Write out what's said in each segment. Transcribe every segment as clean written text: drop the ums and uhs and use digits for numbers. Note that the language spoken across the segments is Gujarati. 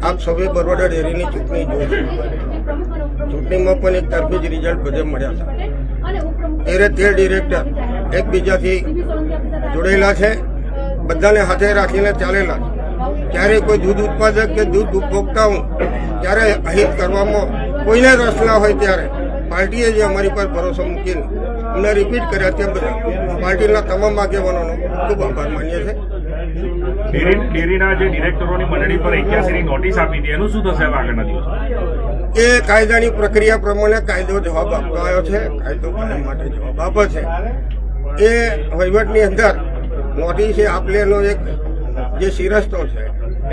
આપ સૌએ બરોડા ડેરીની ચૂંટણી જોઈ. ચૂંટણીમાં પણ એક તરફી જ રિઝલ્ટ બધે મળ્યા છે. 13 ડિરેક્ટર એકબીજાથી જોડેલા છે, બધાને હાથે રાખીને ચાલેલા છે. ક્યારે કોઈ દૂધ ઉત્પાદક કે દૂધ ઉપભોક્તાઓ ત્યારે અહિત કરવામાં કોઈને રસ ના હોય ત્યારે પાર્ટીએ જે અમારી પર ભરોસો મૂકીને અમને રિપીટ કર્યા તે બધા પાર્ટીના તમામ આગેવાનોનો ખૂબ આભાર માનીએ છીએ. ડેરીના જે ડિરેક્ટરોની મંડળી પર 81ની નોટિસ આપી હતી એનું શું થશે આગળના દિવસો? એ કાયદાની પ્રક્રિયા પ્રમાણે કાયદો જવાબ આપતો આવ્યો છે. કાયદો કાયમ માટે જવાબ આપે છે. એ વહીવટની અંદર નોટિસ આપલેનો એક જે શિરસ્તો છે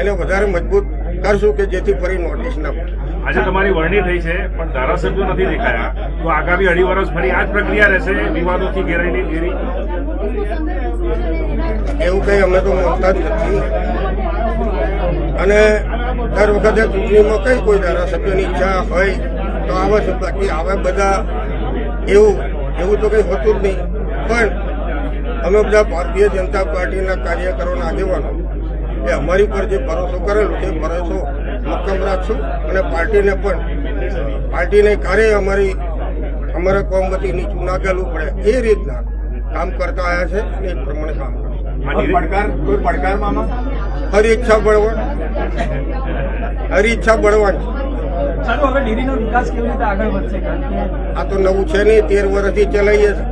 એને વધારે મજબૂત કરશું કે જેથી ફરી નોટિસ ના મળે. આજે તમારી વરણી થઈ છે પણ ધારાસભ્યો નથી દેખાયા, તો આગામી 2.5 વર્ષ ફરી આ જ પ્રક્રિયા રહેશે, વિવાદોથી ઘેરાયેલી ડેરી? એવું કંઈ અમે તો માનતા જ નથી. અને દર વખતે ચૂંટણીમાં કઈ કોઈ ધારાસભ્યોની ઈચ્છા હોય તો આવે છે, બાકી આવે બધા એવું તો કંઈ હોતું જ નહીં. પણ અમે બધા ભારતીય જનતા પાર્ટીના કાર્યકરોના આગેવાનો એ અમારી પર જે ભરોસો કરેલો છે ભરોસો મક્કમ રાખશું અને પાર્ટીને કાર્ય અમારા કોમ વતી નીચું ના ગયેલું પડે એ રીતના કામ કરતા આવ્યા છે. એ પ્રમાણે કામ કરશું. હરી ઈચ્છા બળવાની આ તો નવું છે નહીં, 13 વર્ષથી ચલાવીએ છીએ.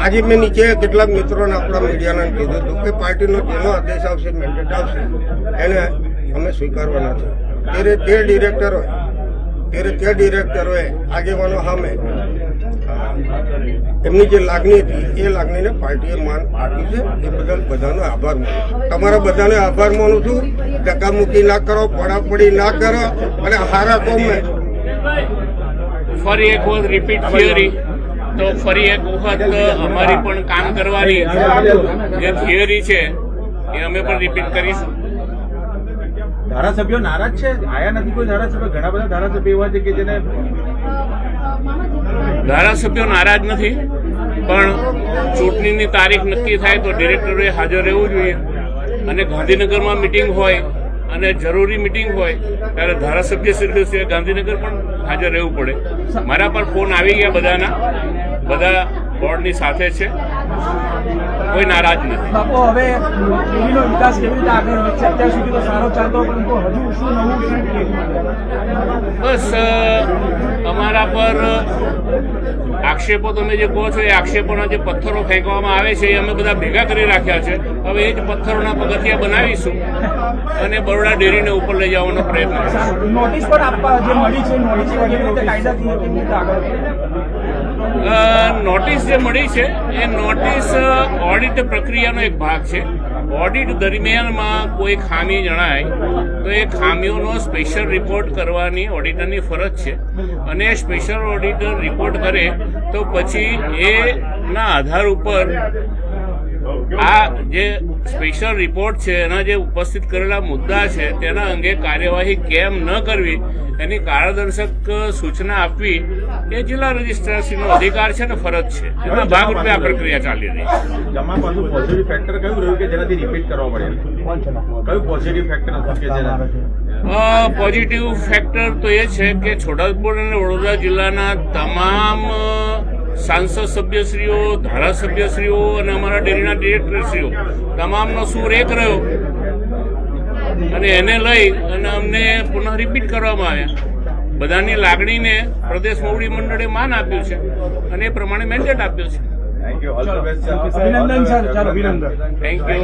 આજે મેં નીચે કેટલાક મિત્રોને આપણા મીડિયાને કીધું હતું કે પાર્ટીનો જેનો આદેશ આવશે, મેન્ડેટ આવશે એને અમે સ્વીકારવાના છે. 13 ડિરેક્ટરોએ આગેવાનો સામે એમની જે લાગણી હતી એ લાગણીને પાર્ટીએ માન આપ્યું છે. એ બદલ બધાનો આભાર માનું છું. તમારા બધાને આભાર માનું છું. ટકામુકી ના કરો, પડાપડી ના કરો અને હારા કોમને ફરી એક વખત રિપીટ થિયરી તો ફરી એક વખત અમારી પણ કામ કરવાની જે થિયરી છે એ અમે પણ રિપીટ કરીશું. ધારાસભ્યો નારાજ છે, આયા નથી કોઈ ધારાસભ્ય. ઘણા બધા ધારાસભ્યો એવા છે કે જેને ધારાસભ્યો નારાજ નથી, પણ ચૂંટણીની તારીખ નક્કી થાય તો ડિરેક્ટરોએ હાજર રહેવું જોઈએ. અને ગાંધીનગરમાં મિટિંગ હોય અને જરૂરી મિટિંગ હોય ત્યારે ધારાસભ્યશ્રીઓ ગાંધીનગર પણ હાજર રહેવું પડે. મારા પર ફોન આવી ગયા બધાના, બધા બોર્ડની સાથે છે, કોઈ નારાજ નથી. બાપુ, હવે ડેરીનો વિકાસ કેવી રીતે આગળ વધશે? અત્યાર સુધી તો સારો ચાલતો, પરંતુ હજુ શું નવું? બસ અમારા પર આક્ષેપો તમે જે કહો છો એ આક્ષેપોના જે પથ્થરો ફેંકવામાં આવે છે એ અમે બધા ભેગા કરી રાખ્યા છે. હવે એ જ પથ્થરોના પગથિયા બનાવીશું અને બરોડા ડેરીને ઉપર લઈ જવાનો પ્રયત્ન કરીશું. નોટિસ પણ આપવા જે મળી છે, નોટિસ કેવી રીતે કાયદાથી કેવી રીતે આગળ? નોટિસ જે મળી છે એ નોટિસ ઓડિટ પ્રક્રિયાનો એક ભાગ છે. ઓડિટ દરમિયાનમાં કોઈ ખામી જણાય તો એ ખામીઓનો સ્પેશિયલ રિપોર્ટ કરવાની ઓડિટરની ફરજ છે. અને સ્પેશિયલ ઓડિટર રિપોર્ટ કરે તો પછી એના આધાર ઉપર આ જે સ્પેશિયલ રિપોર્ટ છે એના જે ઉપસ્થિત કરેલા મુદ્દા છે તેના અંગે કાર્યવાહી કેમ ન કરવી એની કારણદર્શક સૂચના આપવી એ જિલ્લા રજિસ્ટ્રારશ્રીનો અધિકાર છે ને ફરજ છે. એના ભાગરૂપે આ પ્રક્રિયા ચાલી રહી છે. જમા પાછું પોઝિટિવ ફેક્ટર કયું રહ્યું કે જેનાથી રિપીટ કરવા પડે? કયું પોઝિટિવ ફેક્ટર હતું કે જેના પોઝિટિવ ફેક્ટર તો એ છે કે છોટાઉદેપુર અને વડોદરા જિલ્લાના તમામ સાંસદ સભ્યશ્રીઓ, ધારાસભ્યશ્રીઓ અને અમારા ડેરીના ડિરેક્ટરશ્રીઓ તમામનો સૂર એક રહ્યો અને એને લઈ અને અમને પુનઃ રિપીટ કરવામાં આવ્યા. બધાની લાગણીને પ્રદેશ મોવડી મંડળે માન આપ્યું છે અને એ પ્રમાણે મેન્ડેટ આપ્યો છે. Thank you. All the best. અભિનંદન સર. ચાલો, અભિનંદન. Thank you.